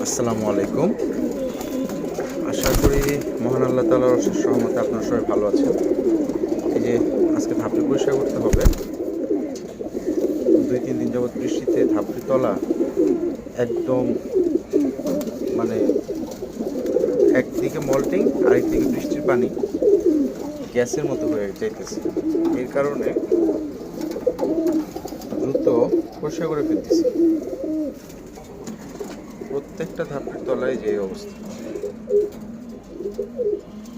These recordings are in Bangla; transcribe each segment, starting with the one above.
আসসালামু আলাইকুম। আশা করি মহান আল্লাহ তাআলার অশেষ রহমতে আপনারা সবাই ভালো আছেন। এই যে আজকে ধাপড়ি পরিষ্কার করতে হবে। 2-3 দিন যাবৎ বৃষ্টিতে ধাপড়ি তলা একদম মানে একদিকে মল্টিং আরেকদিকে বৃষ্টির পানি গ্যাসের মতো হয়ে যাইতেছে। এর কারণে দ্রুত পরিষ্কার করে ফেলতেছি। প্রত্যেকটা ধাপের তলায় যে অবস্থা,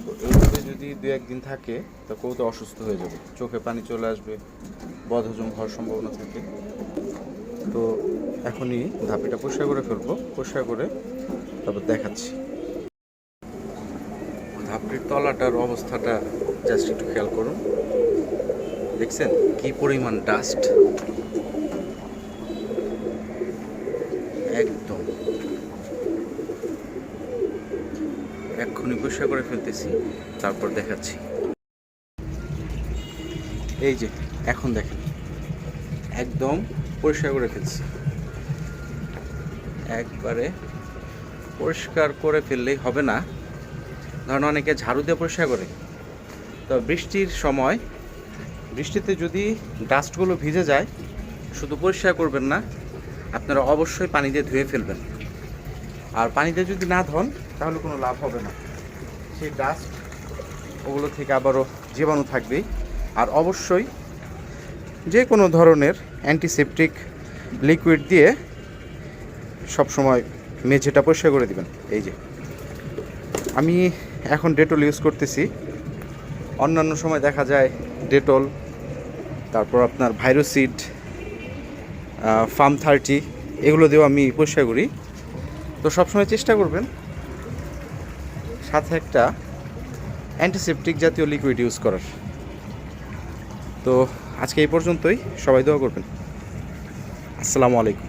তো এইভাবে যদি 2-1 দিন থাকে তা কেউ তো অসুস্থ হয়ে যাবে, চোখে পানি চলে আসবে, বদহজম হওয়ার সম্ভাবনা থাকে। তো এখনই ধাপিটা পরিষ্কার করে ফেলবো, পরিষ্কার করে তারপর দেখাচ্ছি। ধাপড়ির তলাটার অবস্থাটা জাস্ট একটু খেয়াল করুন। দেখছেন কি পরিমাণ ডাস্ট, একদম। এক্ষুনি পরিষ্কার করে ফেলতেছি, তারপর দেখাচ্ছি। এই যে এখন দেখেন একদম পরিষ্কার করে ফেলছি। একবারে পরিষ্কার করে ফেললেই হবে না, ধরুন অনেকে ঝাড়ু দিয়ে পরিষ্কার করে, তো বৃষ্টির সময় বৃষ্টিতে যদি ডাস্টগুলো ভিজে যায়, শুধু পরিষ্কার করবেন না, আপনারা অবশ্যই পানি দিয়ে ধুয়ে ফেলবেন। আর পানি দিয়ে যদি না ধোন তাহলে কোনো লাভ হবে না, সেই ডাস্ট ওগুলো থেকে আবারও জীবাণু থাকবেই। আর অবশ্যই যে কোনো ধরনের অ্যান্টিসেপটিক লিকুইড দিয়ে সবসময় মেঝেটা পরিষ্কার করে দিবেন। এই যে আমি এখন ডেটল ইউজ করতেছি, অন্যান্য সময় দেখা যায় ডেটল, তারপর আপনার ভাইরোসিড, ফার্ম 30 এগুলো দিয়েও আমি পরিষ্কার করি। তো সবসময় চেষ্টা করবেন সাথে একটা অ্যান্টিসেপটিক জাতীয় লিকুইড ইউজ করার। তো আজকে এই পর্যন্তই, সবাই দোয়া করবেন। আসসালামু আলাইকুম।